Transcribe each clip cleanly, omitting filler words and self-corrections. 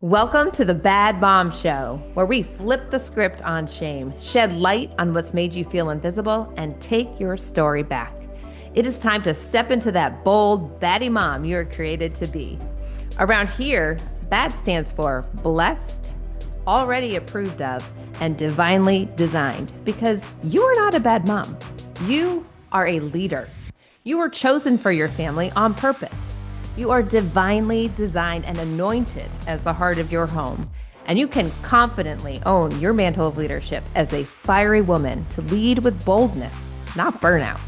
Welcome to the Bad Mom Show, where we flip the script on shame, shed light on what's made you feel invisible, and take your story back. It is time to step into that bold, baddie mom you were created to be. Around here, BAD stands for blessed, already approved of, and divinely designed, because you are not a bad mom. You are a leader. You were chosen for your family on purpose. You are divinely designed and anointed as the heart of your home, and you can confidently own your mantle of leadership as a fiery woman to lead with boldness, not burnout.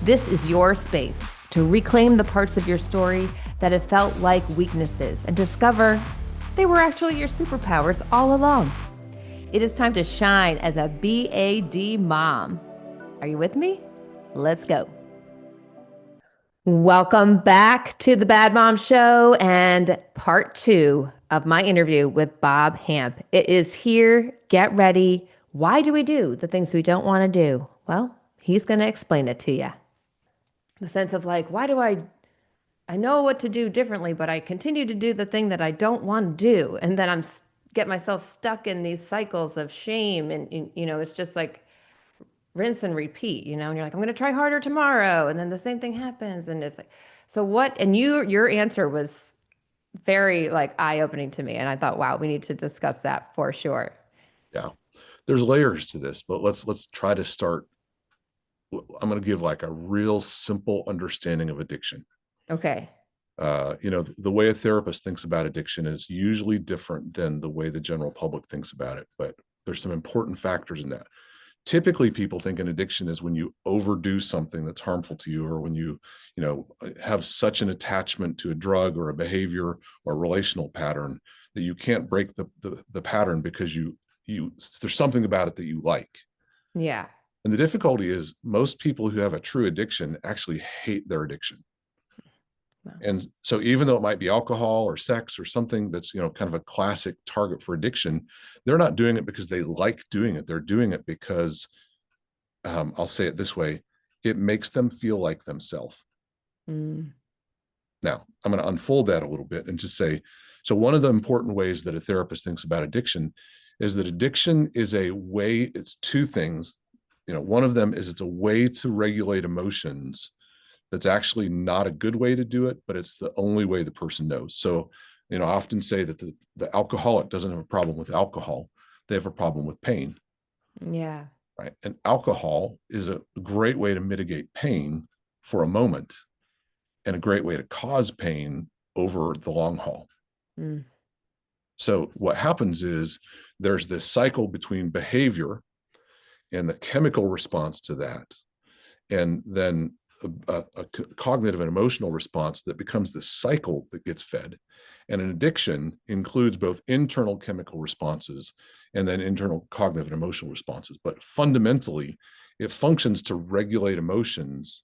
This is your space to reclaim the parts of your story that have felt like weaknesses and discover they were actually your superpowers all along. It is time to shine as a BAD mom. Are you with me? Let's go. Welcome back to the Bad Mom Show and part 2 of my interview with Bob Hamp. It is here. Get ready. Why do we do the things we don't want to do? Well, he's going to explain it to you. The sense of like, why do I know what to do differently, but I continue to do the thing that I don't want to do. And then get myself stuck in these cycles of shame. And it's just like, rinse and repeat, and you're like, I'm going to try harder tomorrow. And then the same thing happens. And it's like, so what? And your answer was very like eye-opening to me. And I thought, wow, we need to discuss that for sure. Yeah, there's layers to this, but let's try to start. I'm going to give like a real simple understanding of addiction. Okay. The way a therapist thinks about addiction is usually different than the way the general public thinks about it, but there's some important factors in that. Typically people think an addiction is when you overdo something that's harmful to you, or when you have such an attachment to a drug or a behavior or a relational pattern that you can't break the pattern because you there's something about it that you like. Yeah. And the difficulty is most people who have a true addiction actually hate their addiction. Wow. And so even though it might be alcohol or sex or something that's, kind of a classic target for addiction, they're not doing it because they like doing it. They're doing it because, I'll say it this way, it makes them feel like themselves. Now, I'm going to unfold that a little bit and just say, so one of the important ways that a therapist thinks about addiction is that addiction is a way, it's two things. One of them is it's a way to regulate emotions that's actually not a good way to do it, but it's the only way the person knows. So, I often say that the alcoholic doesn't have a problem with alcohol. They have a problem with pain. Yeah. Right. And alcohol is a great way to mitigate pain for a moment and a great way to cause pain over the long haul. So what happens is there's this cycle between behavior and the chemical response to that, and then a cognitive and emotional response that becomes the cycle that gets fed. And an addiction includes both internal chemical responses and then internal cognitive and emotional responses. But fundamentally, it functions to regulate emotions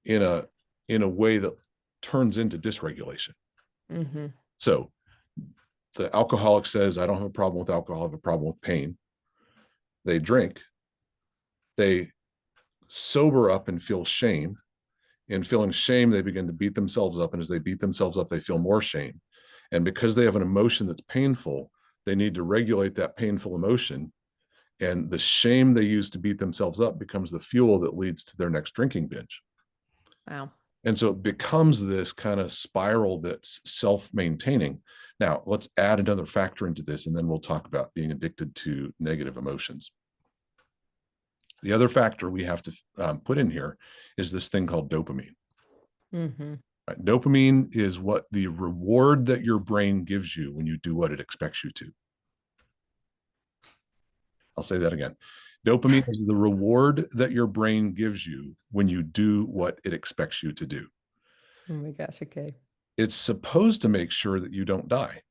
in a way that turns into dysregulation. Mm-hmm. So the alcoholic says, I don't have a problem with alcohol, I have a problem with pain. They drink, they sober up and feel shame. In feeling shame, they begin to beat themselves up. And as they beat themselves up, they feel more shame. And because they have an emotion that's painful, they need to regulate that painful emotion. And the shame they use to beat themselves up becomes the fuel that leads to their next drinking binge. Wow. And so it becomes this kind of spiral that's self-maintaining. Now, let's add another factor into this, and then we'll talk about being addicted to negative emotions. The other factor we have to put in here is this thing called dopamine. Mm-hmm. Right? Dopamine is what the reward that your brain gives you when you do what it expects you to. I'll say that again. Dopamine is the reward that your brain gives you when you do what it expects you to do. Oh my gosh, okay. It's supposed to make sure that you don't die,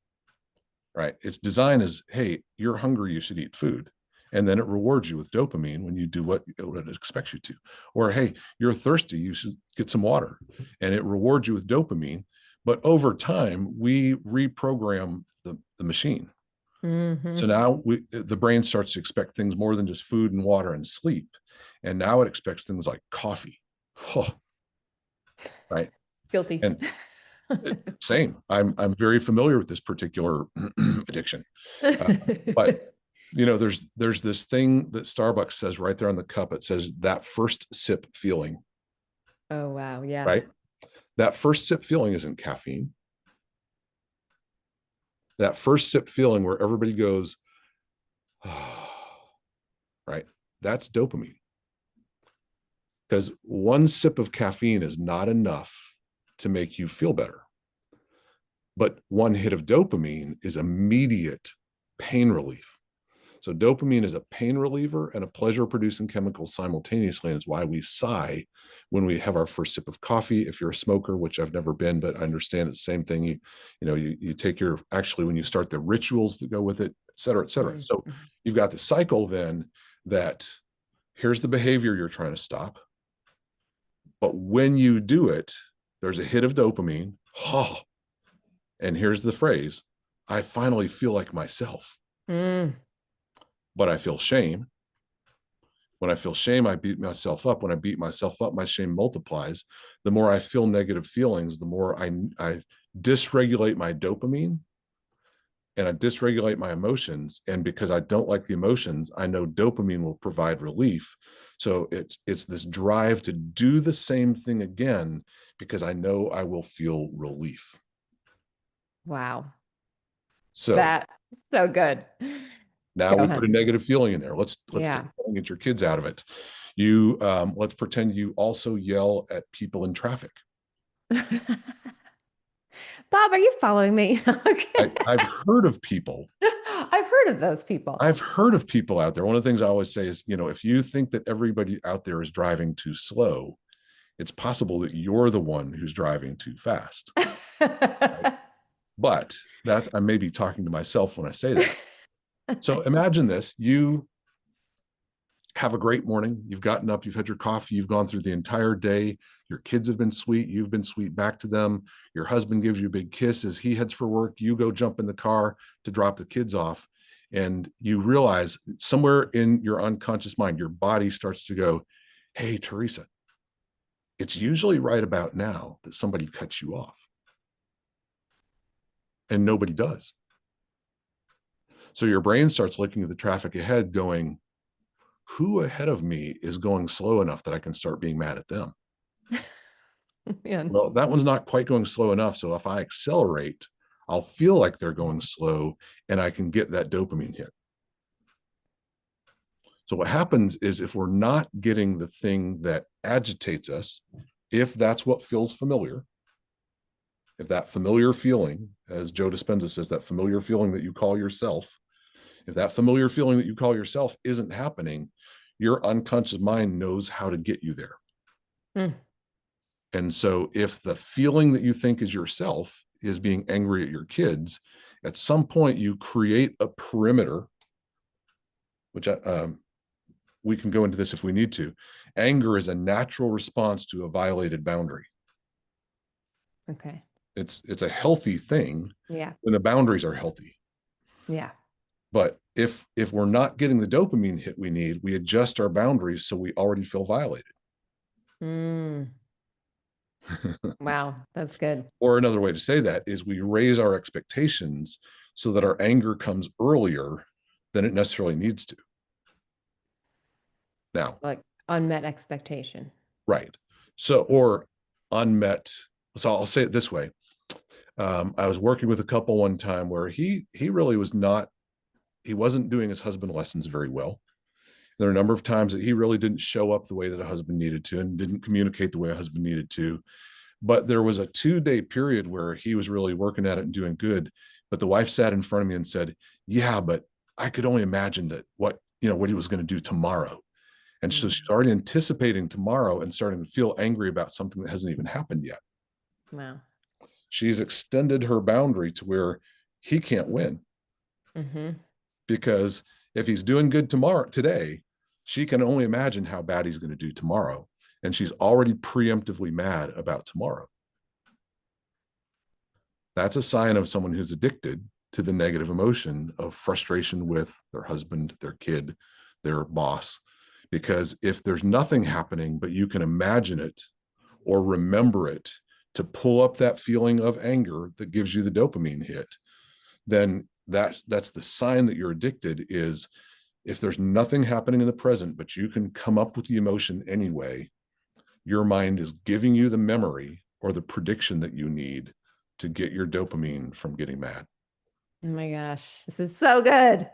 right? Its design is, hey, you're hungry, you should eat food. And then it rewards you with dopamine when you do what it expects you to. Or, hey, you're thirsty, you should get some water. And it rewards you with dopamine. But over time, we reprogram the machine. Mm-hmm. So now the brain starts to expect things more than just food and water and sleep. And now it expects things like coffee. Oh, right. Guilty. Same. I'm very familiar with this particular addiction. But there's this thing that Starbucks says right there on the cup. It says that first sip feeling. Oh, wow. Yeah. Right. That first sip feeling isn't caffeine. That first sip feeling where everybody goes, oh, right. That's dopamine. Because one sip of caffeine is not enough to make you feel better. But one hit of dopamine is immediate pain relief. So dopamine is a pain reliever and a pleasure producing chemical simultaneously. And it's why we sigh when we have our first sip of coffee. If you're a smoker, which I've never been, but I understand it's the same thing. You take actually when you start the rituals that go with it, et cetera, et cetera. So you've got the cycle then that here's the behavior you're trying to stop. But when you do it, there's a hit of dopamine. Oh, and here's the phrase, I finally feel like myself. But I feel shame. When I feel shame, I beat myself up. When I beat myself up, my shame multiplies. The more I feel negative feelings, the more I dysregulate my dopamine and I dysregulate my emotions. And because I don't like the emotions, I know dopamine will provide relief. So it's this drive to do the same thing again because I know I will feel relief. Wow. So that's so good. now we put a negative feeling in there. Let's get your kids out of it. Let's pretend you also yell at people in traffic. Bob, are you following me? Okay. I've heard of people. I've heard of those people. I've heard of people out there. One of the things I always say is, if you think that everybody out there is driving too slow, it's possible that you're the one who's driving too fast. Right? But I may be talking to myself when I say that. So imagine this. You have a great morning. You've gotten up, you've had your coffee, you've gone through the entire day. Your kids have been sweet. You've been sweet back to them. Your husband gives you a big kiss as he heads for work. You go jump in the car to drop the kids off. And you realize somewhere in your unconscious mind, your body starts to go, hey, Teresa, it's usually right about now that somebody cuts you off. And nobody does. So your brain starts looking at the traffic ahead going, who ahead of me is going slow enough that I can start being mad at them? Well, that one's not quite going slow enough. So if I accelerate, I'll feel like they're going slow and I can get that dopamine hit. So what happens is if we're not getting the thing that agitates us, if that's what feels familiar, if that familiar feeling, as Joe Dispenza says, that familiar feeling that you call yourself, if that familiar feeling that you call yourself isn't happening, your unconscious mind knows how to get you there. And so if the feeling that you think is yourself is being angry at your kids, at some point you create a perimeter, which we can go into this if we need to. Anger is a natural response to a violated boundary. Okay. It's a healthy thing. Yeah. When the boundaries are healthy. Yeah. But if we're not getting the dopamine hit we need, we adjust our boundaries so we already feel violated. Wow, that's good. Or another way to say that is we raise our expectations so that our anger comes earlier than it necessarily needs to. Now, like unmet expectation. Right. So, or unmet. So I'll say it this way. I was working with a couple one time where he really was not, he wasn't doing his husband lessons very well. There are a number of times that he really didn't show up the way that a husband needed to and didn't communicate the way a husband needed to. But there was a 2-day period where he was really working at it and doing good. But the wife sat in front of me and said, yeah, but I could only imagine that what he was going to do tomorrow. And so she's already anticipating tomorrow and starting to feel angry about something that hasn't even happened yet. Wow. She's extended her boundary to where he can't win. Because if he's doing good today, she can only imagine how bad he's going to do tomorrow. And she's already preemptively mad about tomorrow. That's a sign of someone who's addicted to the negative emotion of frustration with their husband, their kid, their boss. Because if there's nothing happening, but you can imagine it or remember it to pull up that feeling of anger that gives you the dopamine hit, then that's the sign that you're addicted. Is if there's nothing happening in the present, but you can come up with the emotion anyway, your mind is giving you the memory or the prediction that you need to get your dopamine from getting mad. Oh my gosh, this is so good.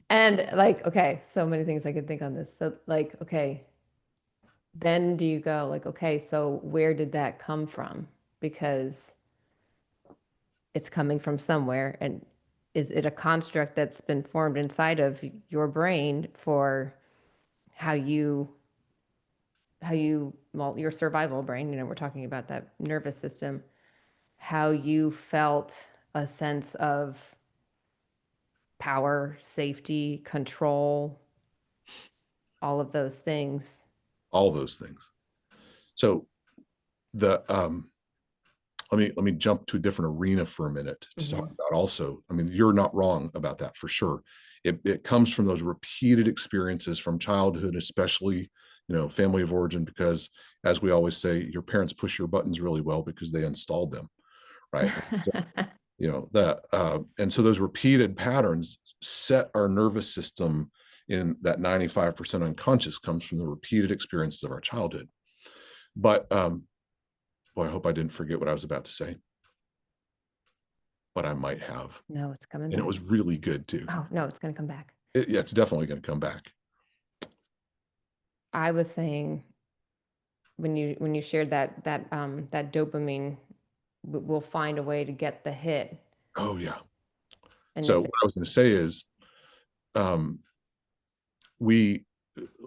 And like, okay, so many things I could think on this. So like, okay, then do you go like, okay, so where did that come from? Because it's coming from somewhere. And is it a construct that's been formed inside of your brain for how you, well, your survival brain, we're talking about that nervous system, how you felt a sense of power, safety, control, all of those things. All those things. So the let me jump to a different arena for a minute to talk about also. I mean, you're not wrong about that for sure. It comes from those repeated experiences from childhood, especially, family of origin, because as we always say, your parents push your buttons really well because they installed them, right? So, and so those repeated patterns set our nervous system in that 95% unconscious comes from the repeated experiences of our childhood. But boy, I hope I didn't forget what I was about to say, but I might have. No, it's coming And back. it was really good too. Oh, no, it's going to come back. Yeah, it's definitely going to come back. I was saying when you shared that dopamine, we'll find a way to get the hit. Oh yeah. And So if what I was going to say is,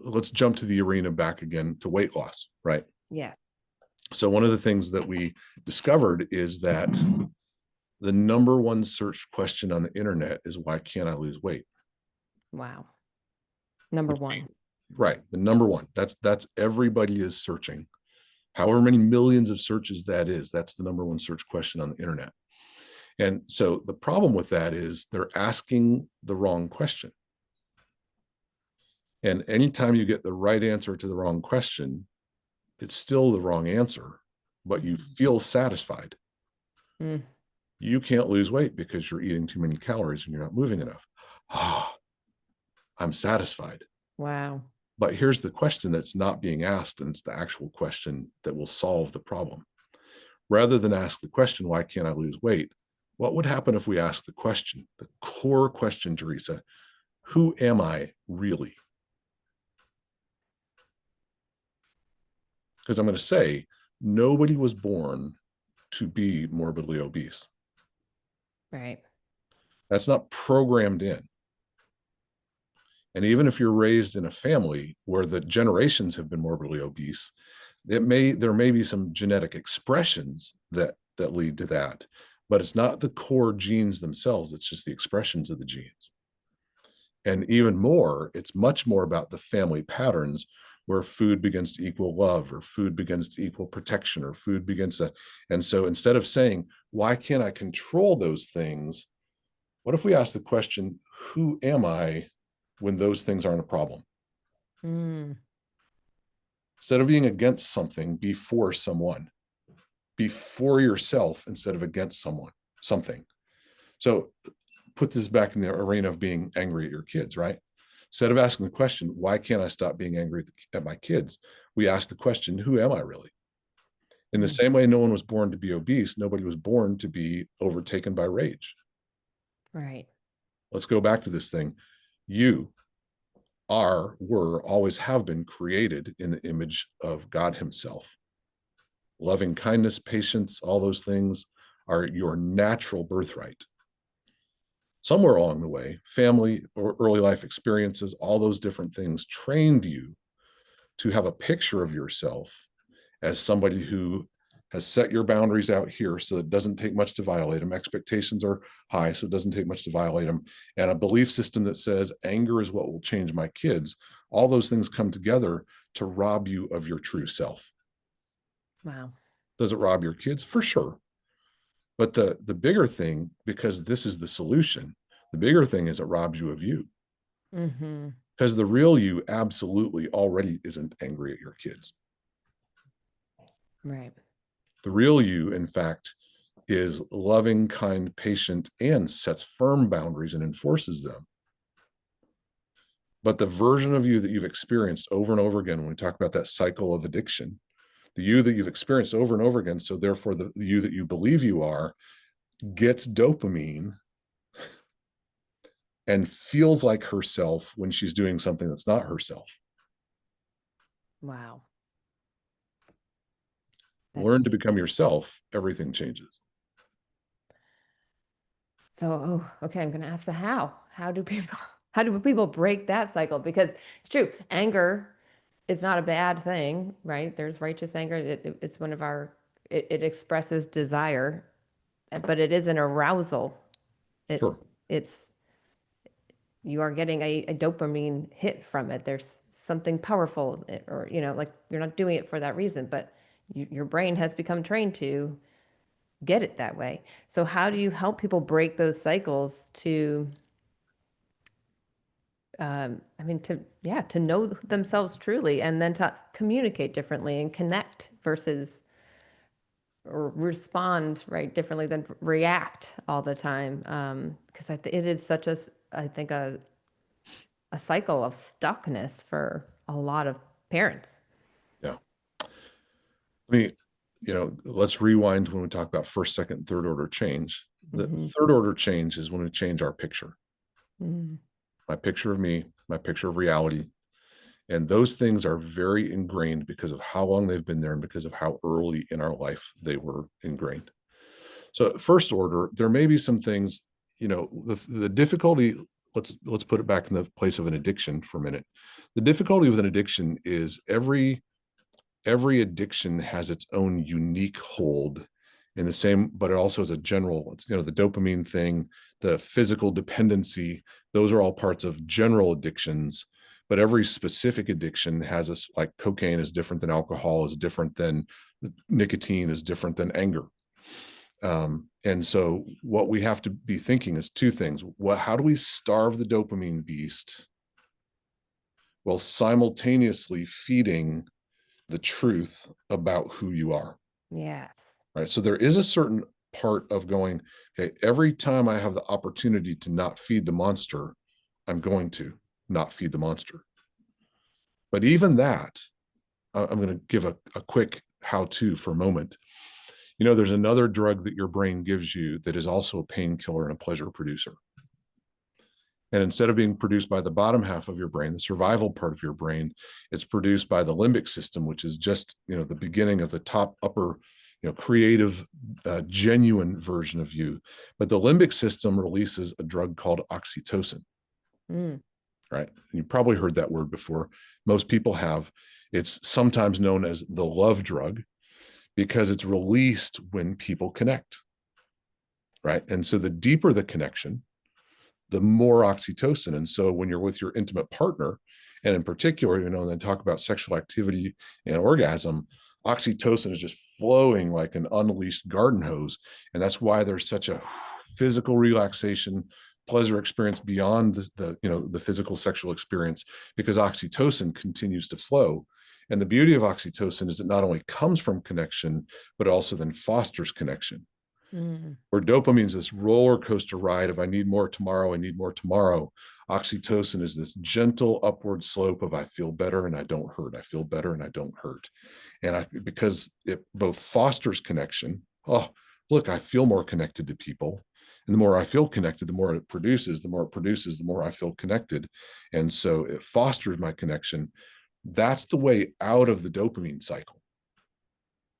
let's jump to the arena back again to weight loss, right? yeah, So one of the things that we discovered is that the number one search question on the internet is, why can't I lose weight? wow, number one. Right. The number one. That's everybody is searching. However many millions of searches that is, that's the number one search question on the internet. And so the problem with that is they're asking the wrong question. And anytime you get the right answer to the wrong question, it's still the wrong answer, but you feel satisfied. Mm. You can't lose weight because you're eating too many calories and you're not moving enough. Ah, I'm satisfied. Wow. But here's the question that's not being asked, and it's the actual question that will solve the problem. Rather than ask the question, why can't I lose weight? What would happen if we asked the question, the core question, Teresa, who am I really? Because I'm going to say, nobody was born to be morbidly obese. Right. That's not programmed in. And even if you're raised in a family where the generations have been morbidly obese, there may be some genetic expressions that lead to that, but it's not the core genes themselves. It's just the expressions of the genes. And even more, it's much more about the family patterns where food begins to equal love, or food begins to equal protection, or food begins to. And so instead of saying, why can't I control those things? What if we ask the question, who am I when those things aren't a problem? Mm. Instead of being against something, be for someone. Be for yourself instead of against something. So put this back in the arena of being angry at your kids, right? Instead of asking the question, why can't I stop being angry at my kids? We ask the question, who am I really? In the same way, no one was born to be obese. Nobody was born to be overtaken by rage. Right. Let's go back to this thing. You were, always have been created in the image of God himself. Loving kindness, patience, all those things are your natural birthright. Somewhere along the way, family or early life experiences, all those different things trained you to have a picture of yourself as somebody who has set your boundaries out here so it doesn't take much to violate them. Expectations are high, so it doesn't take much to violate them. And a belief system that says anger is what will change my kids. All those things come together to rob you of your true self. Wow. Does it rob your kids? For sure. But the bigger thing, because this is the solution, the bigger thing is it robs you of you. Mm-hmm. Because the real you absolutely already isn't angry at your kids. Right. The real you, in fact, is loving, kind, patient, and sets firm boundaries and enforces them. But the version of you that you've experienced over and over again, when we talk about that cycle of addiction, the you that you've experienced over and over again, so therefore the you that you believe you are, gets dopamine and feels like herself when she's doing something that's not herself. Wow. Learn to become yourself, everything changes. So, okay, I'm going to ask the how. How do people break that cycle? Because it's true, anger is not a bad thing, right? There's righteous anger. It's one of our, it expresses desire, but it is an arousal. Sure. It's, you are getting a dopamine hit from it. There's something powerful, or, like you're not doing it for that reason, but your brain has become trained to get it that way. So how do you help people break those cycles to, to know themselves truly, and then to communicate differently and connect versus or respond right differently than react all the time? Because it is such I think a cycle of stuckness for a lot of parents. Yeah. I mean, let's rewind when we talk about first, second, third order change. The third order change is when we change our picture. My picture of me, my picture of reality. And those things are very ingrained because of how long they've been there and because of how early in our life they were ingrained. So first order, there may be some things, the difficulty, let's put it back in the place of an addiction for a minute. The difficulty with an addiction is every addiction has its own unique hold in the same, but it also is a general, it's, the dopamine thing, the physical dependency, those are all parts of general addictions. But every specific addiction has like cocaine is different than alcohol, is different than nicotine, is different than anger. And so what we have to be thinking is two things. How do we starve the dopamine beast while simultaneously feeding the truth about who you are? Yes. Right. So there is a certain part of going, okay, every time I have the opportunity to not feed the monster, I'm going to not feed the monster. But even that, I'm going to give a quick how-to for a moment. There's another drug that your brain gives you that is also a painkiller and a pleasure producer. And instead of being produced by the bottom half of your brain, the survival part of your brain, it's produced by the limbic system, which is just, the beginning of the top upper, creative, genuine version of you. But the limbic system releases a drug called oxytocin. Right? And you probably heard that word before. Most people have. It's sometimes known as the love drug because it's released when people connect. Right? And so the deeper the connection, the more oxytocin. And so when you're with your intimate partner, and in particular, and then talk about sexual activity and orgasm, oxytocin is just flowing like an unleashed garden hose. And that's why there's such a physical relaxation, pleasure experience beyond the physical sexual experience, because oxytocin continues to flow. And the beauty of oxytocin is it not only comes from connection, but also then fosters connection. Where dopamine is this roller coaster ride of I need more tomorrow, I need more tomorrow. Oxytocin is this gentle upward slope of I feel better and I don't hurt. I feel better and I don't hurt. And because it both fosters connection. Oh, look, I feel more connected to people. And the more I feel connected, the more it produces, the more I feel connected. And so it fosters my connection. That's the way out of the dopamine cycle.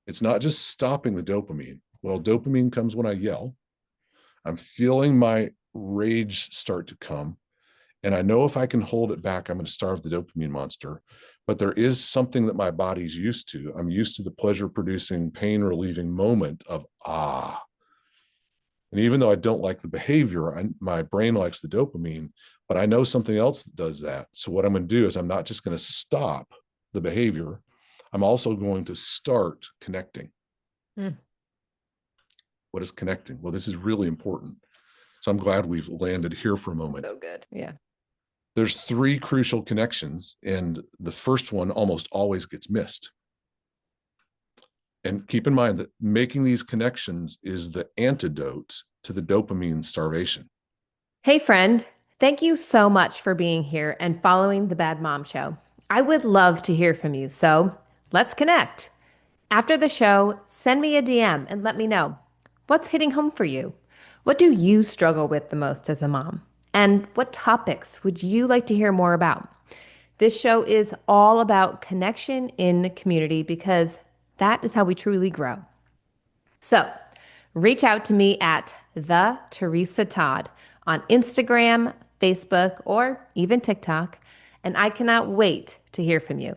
It's not just stopping the dopamine. Well, dopamine comes when I yell. I'm feeling my rage start to come. And I know if I can hold it back, I'm going to starve the dopamine monster. But there is something that my body's used to. I'm used to the pleasure producing, pain relieving moment of ah. And even though I don't like the behavior, my brain likes the dopamine, but I know something else that does that. So what I'm going to do is I'm not just going to stop the behavior. I'm also going to start connecting. What is connecting? Well, this is really important. So I'm glad we've landed here for a moment. So good. Yeah. There's three crucial connections, and the first one almost always gets missed. And keep in mind that making these connections is the antidote to the dopamine starvation. Hey, friend, thank you so much for being here and following the Bad Mom Show. I would love to hear from you, so let's connect. After the show, send me a DM and let me know what's hitting home for you. What do you struggle with the most as a mom? And what topics would you like to hear more about? This show is all about connection in the community because that is how we truly grow. So reach out to me at the Teresa Todd on Instagram, Facebook, or even TikTok, and I cannot wait to hear from you.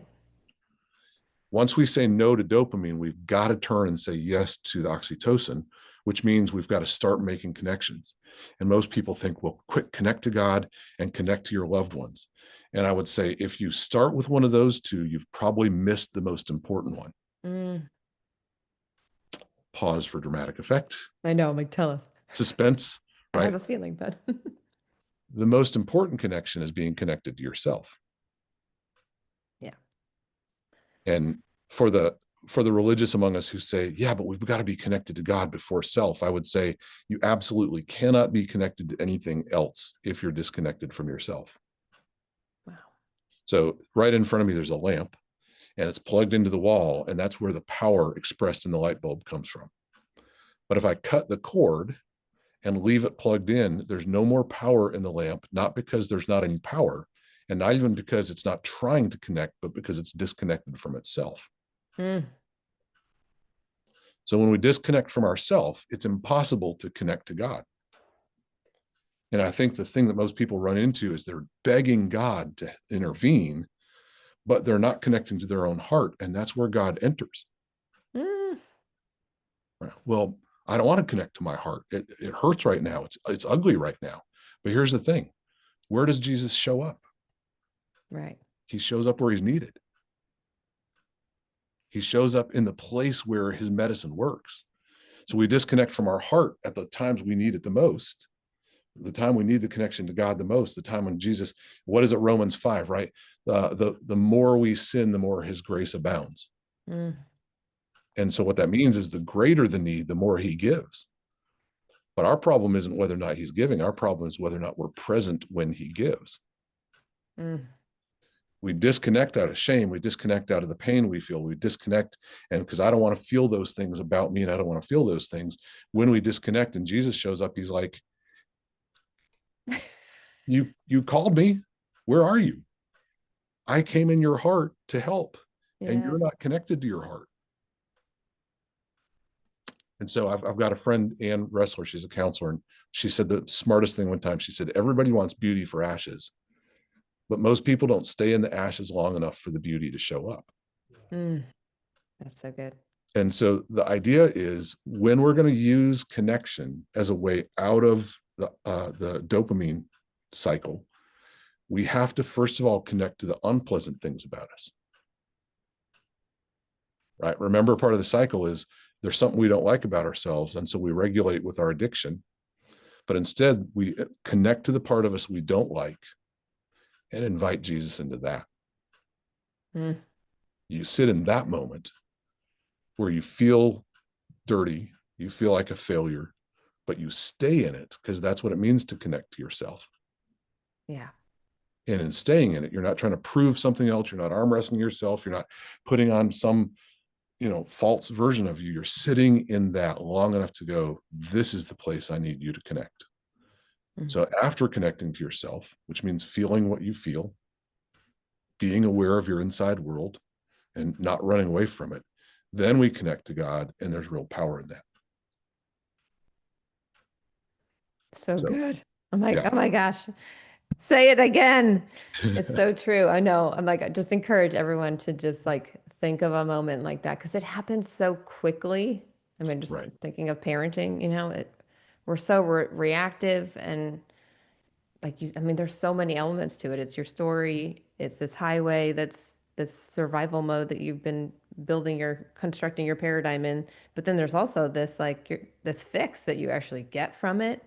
Once we say no to dopamine, we've got to turn and say yes to the oxytocin, which means we've got to start making connections. And most people think, well, quick, connect to God and connect to your loved ones. And I would say, if you start with one of those two, you've probably missed the most important one. Mm, Pause for dramatic effect. I know, like, tell us. Suspense, I have right? a feeling, but The most important connection is being connected to yourself. yeah. And for the religious among us who say, yeah, but we've got to be connected to God before self, I would say you absolutely cannot be connected to anything else if you're disconnected from yourself. Wow. So right in front of me, there's a lamp and it's plugged into the wall, and that's where the power expressed in the light bulb comes from. But if I cut the cord and leave it plugged in, there's no more power in the lamp, not because there's not any power, and not even because it's not trying to connect, but because it's disconnected from itself. Mm, So when we disconnect from ourself, it's impossible to connect to God. And I think the thing that most people run into is they're begging God to intervene, but they're not connecting to their own heart. And that's where God enters. mm, Well, I don't want to connect to my heart. It hurts right now. It's ugly right now. But here's the thing. Where does Jesus show up? right. He shows up where he's needed. He shows up in the place where his medicine works. So we disconnect from our heart at the times we need it the most, the time we need the connection to God the most, the time when Jesus, what is it, Romans 5, right? The more we sin, the more his grace abounds. Mm, And so what that means is the greater the need, the more he gives. But our problem isn't whether or not he's giving. Our problem is whether or not we're present when he gives. mm. We disconnect out of shame. We disconnect out of the pain we feel. We disconnect, and because I don't want to feel those things about me, and I don't want to feel those things. When we disconnect and Jesus shows up, he's like, you called me. Where are you? I came in your heart to help, and you're Yes. not connected to your heart. And so I've got a friend, Ann Wrestler. She's a counselor, and she said the smartest thing one time. She said, everybody wants beauty for ashes, but most people don't stay in the ashes long enough for the beauty to show up. Mm, that's so good. And so the idea is, when we're going to use connection as a way out of the dopamine cycle, we have to first of all connect to the unpleasant things about us. Right? Remember, part of the cycle is there's something we don't like about ourselves, and so we regulate with our addiction. But instead, we connect to the part of us we don't like and invite Jesus into that. Mm, You sit in that moment where you feel dirty, you feel like a failure, but you stay in it because that's what it means to connect to yourself. yeah. And in staying in it, you're not trying to prove something else. You're not arm wrestling yourself. You're not putting on some, false version of you. You're sitting in that long enough to go, this is the place I need you to connect. Mm. So after connecting to yourself, which means feeling what you feel, being aware of your inside world and not running away from it, then we connect to God, and there's real power in that. So So, good. I'm like, yeah. oh my gosh. Say it again. It's so true. I know. I'm like, I just encourage everyone to just like think of a moment like that because it happens so quickly. I mean, just Right. thinking of parenting, we're so reactive and like I mean, there's so many elements to it. It's your story. It's this highway that's this survival mode that you've been constructing your paradigm in. But then there's also this like this fix that you actually get from it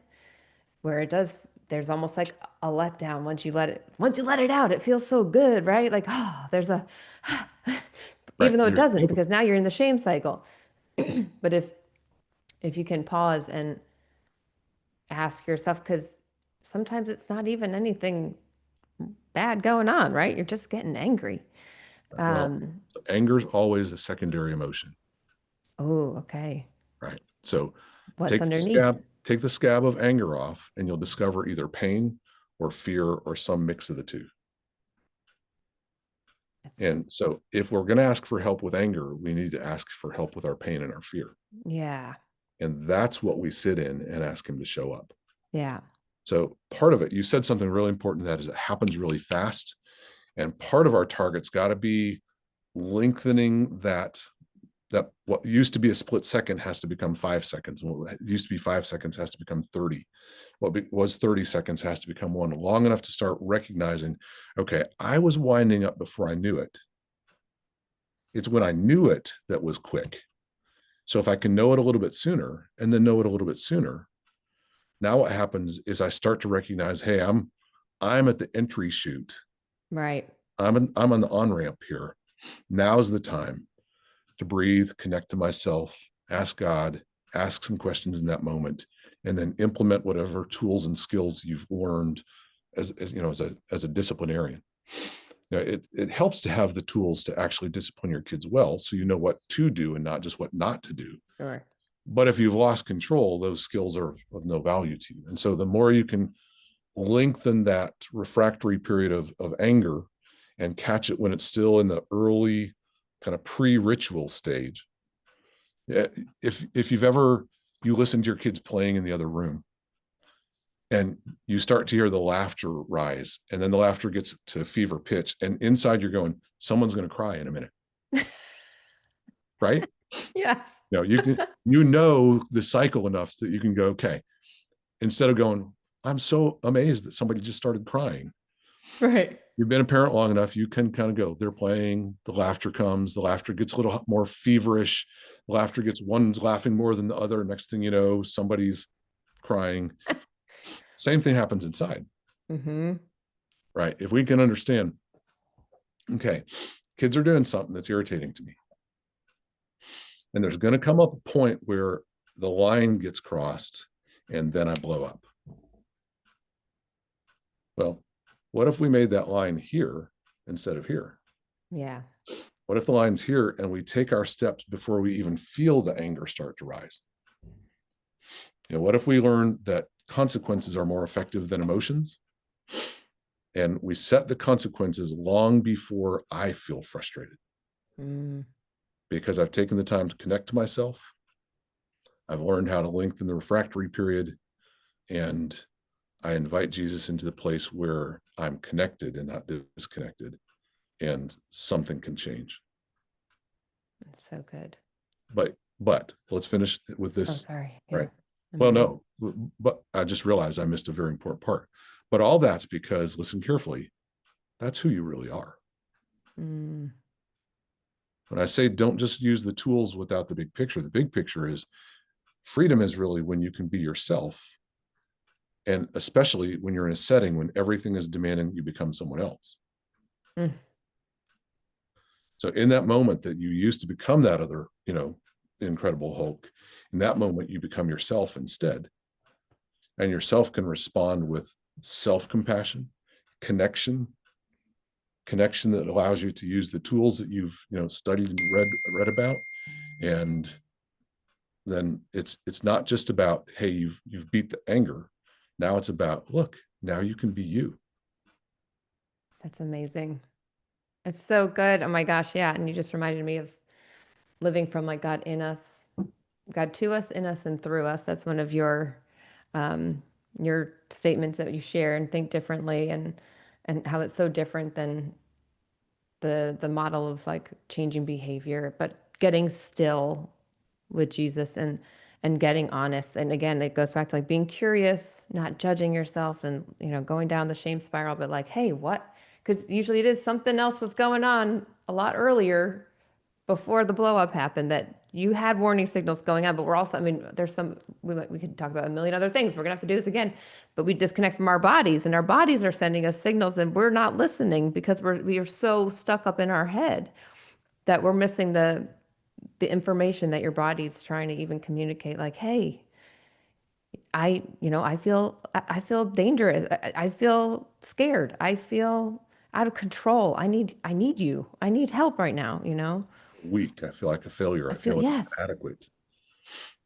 where there's almost like a letdown once you let it out, it feels so good, right? Like, oh, there's a Right. even though it There's doesn't, dopamine. because now you're in the shame cycle. But if you can pause and ask yourself, because sometimes it's not even anything bad going on, right? You're just getting angry. Well, Um, anger is always a secondary emotion, oh, okay. right? So What's underneath? take the scab of anger off, and you'll discover either pain or fear or some mix of the two. It's, And so if we're going to ask for help with anger, we need to ask for help with our pain and our fear. yeah, And that's what we sit in and ask him to show up. yeah, So part of it, you said something really important, that is, it happens really fast. And part of our target's got to be lengthening that what used to be a split second has to become 5 seconds. What used to be 5 seconds has to become 30. What was 30 seconds has to become one, long enough to start recognizing, okay, I was winding up before I knew it. It's when I knew it that was quick. So if I can know it a little bit sooner and then know it a little bit sooner, now what happens is I start to recognize, hey, I'm at the entry chute. right. I'm on the on-ramp here. Now's the time to breathe, connect to myself, ask God, ask some questions in that moment, and then implement whatever tools and skills you've learned as a disciplinarian. It helps to have the tools to actually discipline your kids well, so you know what to do and not just what not to do. Sure. But if you've lost control, those skills are of no value to you. And so the more you can lengthen that refractory period of anger and catch it when it's still in the early kind of pre-ritual stage. If you've ever, you listen to your kids playing in the other room and you start to hear the laughter rise, and then the laughter gets to fever pitch, and inside you're going, someone's going to cry in a minute, right? Yes. You know the cycle enough that you can go, okay, instead of going, I'm so amazed that somebody just started crying. Right. You've been a parent long enough, you can kind of go, they're playing, the laughter comes, the laughter gets a little more feverish, the laughter gets, one's laughing more than the other. Next thing you know, somebody's crying. Same thing happens inside, Mm-hmm. right? If we can understand, okay, kids are doing something that's irritating to me. And there's going to come up a point where the line gets crossed and then I blow up. Well, what if we made that line here instead of here? Yeah. What if the line's here and we take our steps before we even feel the anger start to rise? What if we learn that consequences are more effective than emotions? And we set the consequences long before I feel frustrated, because I've taken the time to connect to myself. I've learned how to lengthen the refractory period, and I invite Jesus into the place where I'm connected and not disconnected, and something can change. It's so good. But let's finish with Oh, this, sorry. Yeah. right? Well, no, but I just realized I missed a very important part. But all that's because, listen carefully, that's who you really are. Mm. When I say don't just use the tools without the big picture is freedom is really when you can be yourself. And especially when you're in a setting when everything is demanding you become someone else. Mm. So in that moment that you used to become that other, Incredible Hulk, in that moment, you become yourself instead. And yourself can respond with self-compassion, connection that allows you to use the tools that you've, studied and read about. And then it's not just about, hey, you've beat the anger. Now it's about, look, now you can be you. That's amazing. It's so good. Oh my gosh. Yeah. And you just reminded me of living from like God in us, God to us, in us, and through us. That's one of your statements that you share, and think differently, and how it's so different than the model of like changing behavior, but getting still with Jesus, and getting honest. And again, it goes back to like being curious, not judging yourself, and going down the shame spiral, but like, hey, what? Because usually it is something else was going on a lot earlier before the blow up happened, that you had warning signals going on. But we're also, I mean, there's some, we could talk about a million other things. We're gonna have to do this again, but we disconnect from our bodies, and our bodies are sending us signals, and we're not listening because we are so stuck up in our head that we're missing the information that your body's trying to even communicate, like, hey, I feel dangerous. I feel scared. I feel out of control. I need you. I need help right now, you know? Weak. I feel like a failure. I I feel, feel yes. inadequate.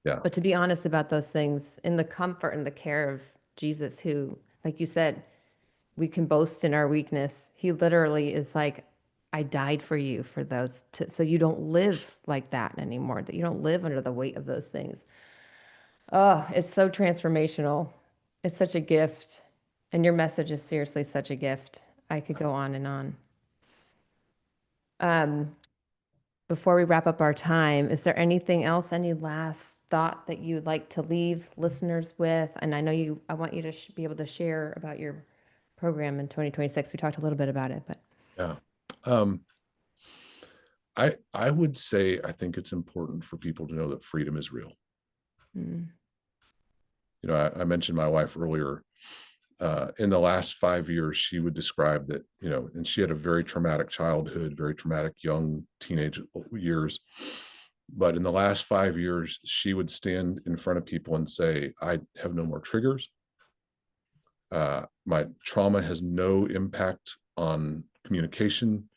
Yeah. But to be honest about those things, in the comfort and the care of Jesus, who, like you said, we can boast in our weakness. He literally is like, I died for you for those, so you don't live like that anymore, that you don't live under the weight of those things. Oh, it's so transformational. It's such a gift. And your message is seriously such a gift. I could go on and on. Um, Before we wrap up our time, is there anything else, any last thought that you'd like to leave listeners with? And I want you to be able to share about your program in 2026. We talked a little bit about it, but Yeah. Um, I would say I think it's important for people to know that freedom is real. mm, You know, I mentioned my wife earlier. In the last 5 years, she would describe that, you know, and she had a very traumatic childhood, very traumatic young teenage years. But in the last 5 years, she would stand in front of people and say, I have no more triggers. My trauma has no impact on communication,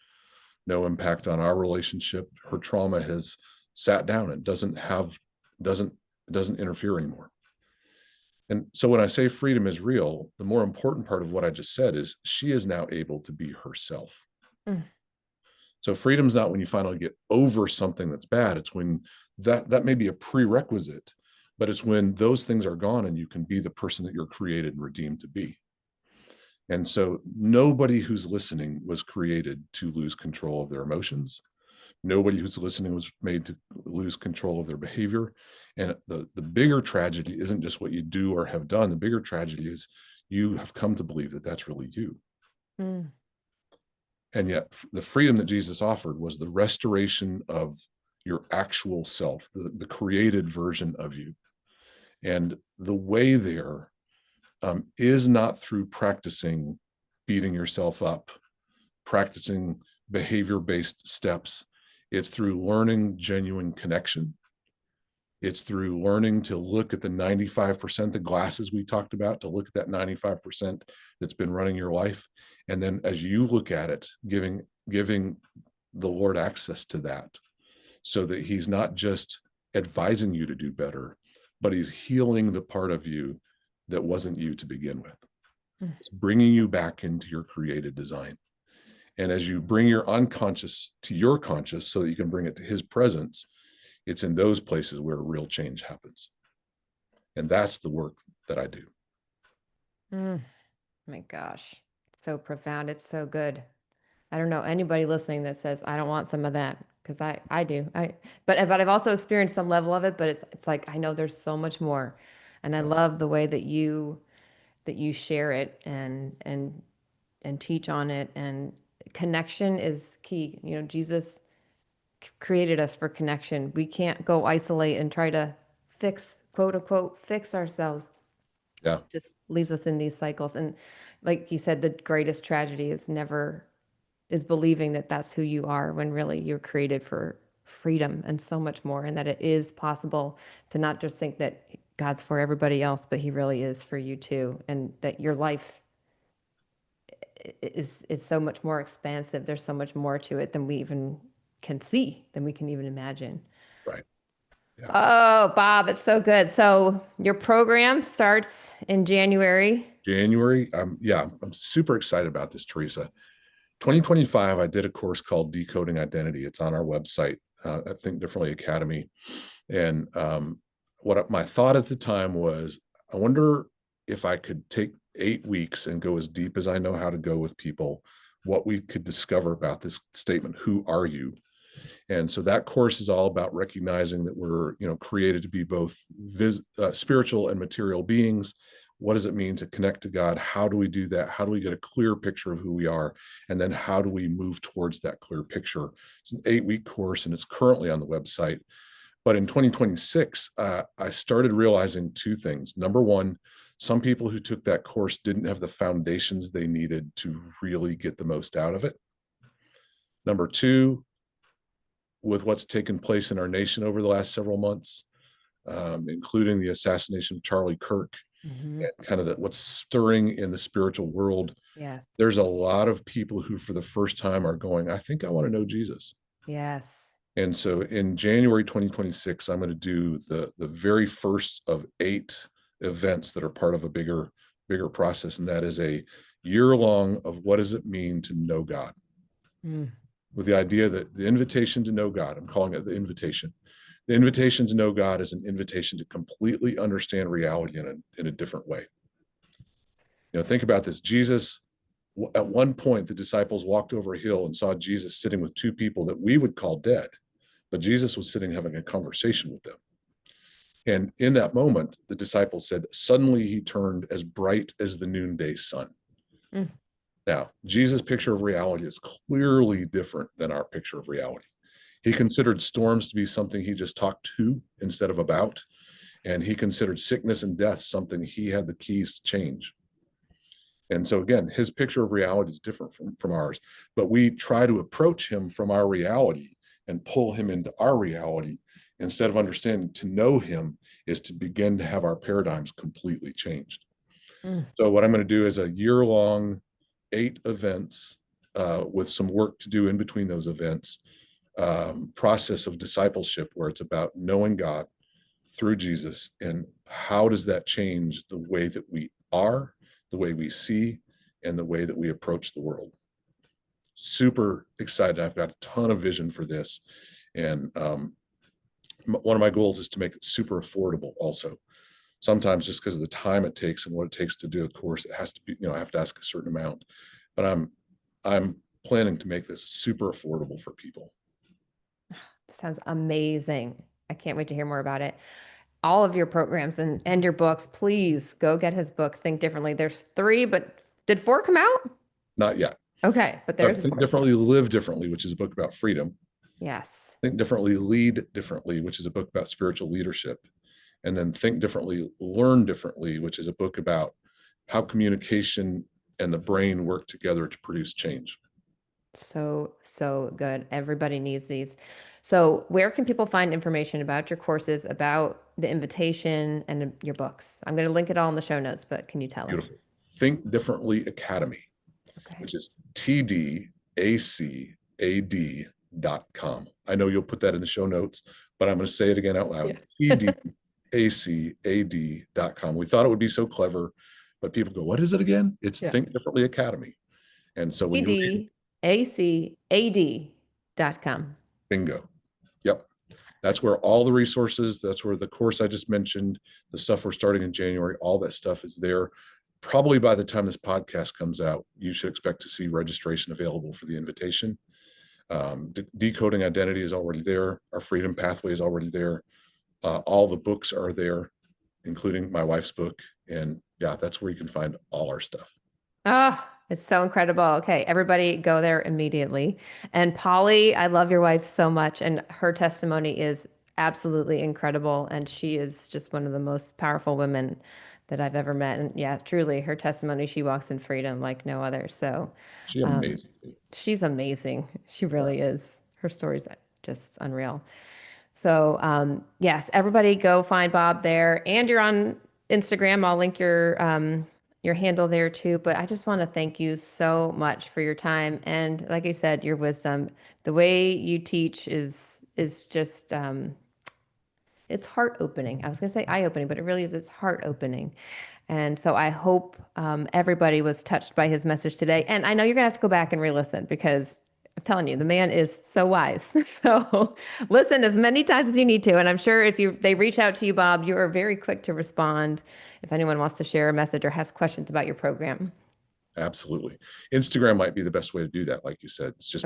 no impact on our relationship. Her trauma has sat down and doesn't doesn't interfere anymore. And so when I say freedom is real, the more important part of what I just said is she is now able to be herself. mm, So freedom's not when you finally get over something that's bad. It's when that may be a prerequisite, but it's when those things are gone and you can be the person that you're created and redeemed to be. And so nobody who's listening was created to lose control of their emotions. Nobody who's listening was made to lose control of their behavior. And the bigger tragedy isn't just what you do or have done. The bigger tragedy is you have come to believe that that's really you. mm, And yet the freedom that Jesus offered was the restoration of your actual self, the created version of you. And the way there is not through practicing beating yourself up, practicing behavior-based steps. It's through learning genuine connection. It's through learning to look at the 95%, the glasses we talked about, to look at that 95% that's been running your life. And then as you look at it, giving the Lord access to that so that he's not just advising you to do better, but he's healing the part of you that wasn't you to begin with. mm, It's bringing you back into your created design. And as you bring your unconscious to your conscious so that you can bring it to his presence, it's in those places where real change happens. And that's the work that I do. mm. My gosh, so profound. It's so good. I don't know anybody listening that says I don't want some of that, because I do. But I've also experienced some level of it, but it's like I know there's so much more. And I Yeah. love the way that you share it and teach on it, and connection is key. You know, Jesus created us for connection. We can't go isolate and try to fix, quote unquote, fix ourselves. Yeah. Just leaves us in these cycles. And like you said, the greatest tragedy is believing that that's who you are, when really you're created for freedom and so much more, and that it is possible to not just think that God's for everybody else, but he really is for you too, and that your life is so much more expansive. There's so much more to it than we even can see, than we can even imagine. Right. Yeah. Oh, Bob, it's so good. So your program starts in January. January. I'm super excited about this, Teresa. 2025, I did a course called Decoding Identity. It's on our website, I Think Differently Academy. And what my thought at the time was, I wonder if I could take 8 weeks and go as deep as I know how to go with people, what we could discover about this statement, who are you? And so that course is all about recognizing that we're, you know, created to be both spiritual and material beings. What does it mean to connect to God? How do we do that? How do we get a clear picture of who we are? And then how do we move towards that clear picture? It's an 8-week course, and it's currently on the website. But in 2026, I started realizing two things. Number one, some people who took that course didn't have the foundations they needed to really get the most out of it. Number two, with what's taken place in our nation over the last several months, including the assassination of Charlie Kirk, and kind of what's stirring in the spiritual world. Yes. There's a lot of people who for the first time are going, I think I want to know Jesus. Yes. And so in January 2026, I'm going to do the very first of 8 events that are part of a bigger process. And that is a year long of what does it mean to know God? With the idea that the invitation to know God, I'm calling it the invitation. The invitation to know God is an invitation to completely understand reality in a different way. Think about this. Jesus, at one point, the disciples walked over a hill and saw Jesus sitting with 2 people that we would call dead, but Jesus was sitting having a conversation with them. And in that moment, the disciples said, suddenly he turned as bright as the noonday sun. Now, Jesus' picture of reality is clearly different than our picture of reality. He considered storms to be something he just talked to instead of about. And he considered sickness and death something he had the keys to change. And so again, his picture of reality is different from ours, but we try to approach him from our reality and pull him into our reality instead of understanding to know him is to begin to have our paradigms completely changed. So what I'm going to do is a year-long 8 events with some work to do in between those events, process of discipleship where it's about knowing God through Jesus and how does that change the way that we are, the way we see, and the way that we approach the world. Super excited. I've got a ton of vision for this. And one of my goals is to make it super affordable also. Sometimes just because of the time it takes and what it takes to do a course, it has to be, I have to ask a certain amount. But I'm planning to make this super affordable for people. Sounds amazing. I can't wait to hear more about it. All of your programs and your books, please go get his book, Think Differently. There's 3, but did 4 come out? Not yet. Okay, but there's Think Differently, Live Differently, which is a book about freedom. Yes. Think Differently, Lead Differently, which is a book about spiritual leadership. And then Think Differently, Learn Differently, which is a book about how communication and the brain work together to produce change. So good. Everybody needs these. So where can people find information about your courses, about the invitation and your books? I'm going to link it all in the show notes, but can you tell us? Think Differently Academy, which is TDACAD.com. I know you'll put that in the show notes, but I'm going to say it again out loud. TDACAD.com. We thought it would be so clever, but people go, what is it again? It's Think Differently Academy. And so when you TDACAD.com. Bingo. Yep. That's where all the resources, that's where the course I just mentioned, the stuff we're starting in January, all that stuff is there. Probably by the time this podcast comes out, you should expect to see registration available for the invitation. Decoding Identity is already there. Our Freedom Pathway is already there. All the books are there, including my wife's book. And yeah, that's where you can find all our stuff. Oh, it's so incredible. Okay, everybody go there immediately. And Polly, I love your wife so much, and her testimony is absolutely incredible. And she is just one of the most powerful women that I've ever met. And yeah, truly, her testimony, she walks in freedom like no other. So she's amazing. She's amazing. She really is. Her story's just unreal. So yes, everybody go find Bob there, and you're on Instagram. I'll link your handle there too. But I just want to thank you so much for your time and, like I said, your wisdom. The way you teach is just it's heart opening. I was going to say eye opening, but it really is. It's heart opening. And so I hope everybody was touched by his message today. And I know you're going to have to go back and re-listen because I'm telling you, the man is so wise. So listen as many times as you need to. And I'm sure if they reach out to you, Bob, you are very quick to respond if anyone wants to share a message or has questions about your program. Absolutely. Instagram might be the best way to do that. Like you said, it's just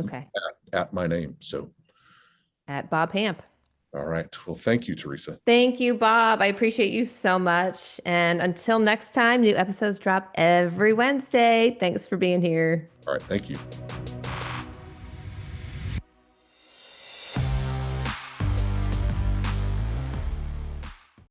at my name. So at Bob Hamp. All right. Well, thank you, Teresa. Thank you, Bob. I appreciate you so much. And until next time, new episodes drop every Wednesday. Thanks for being here. All right. Thank you.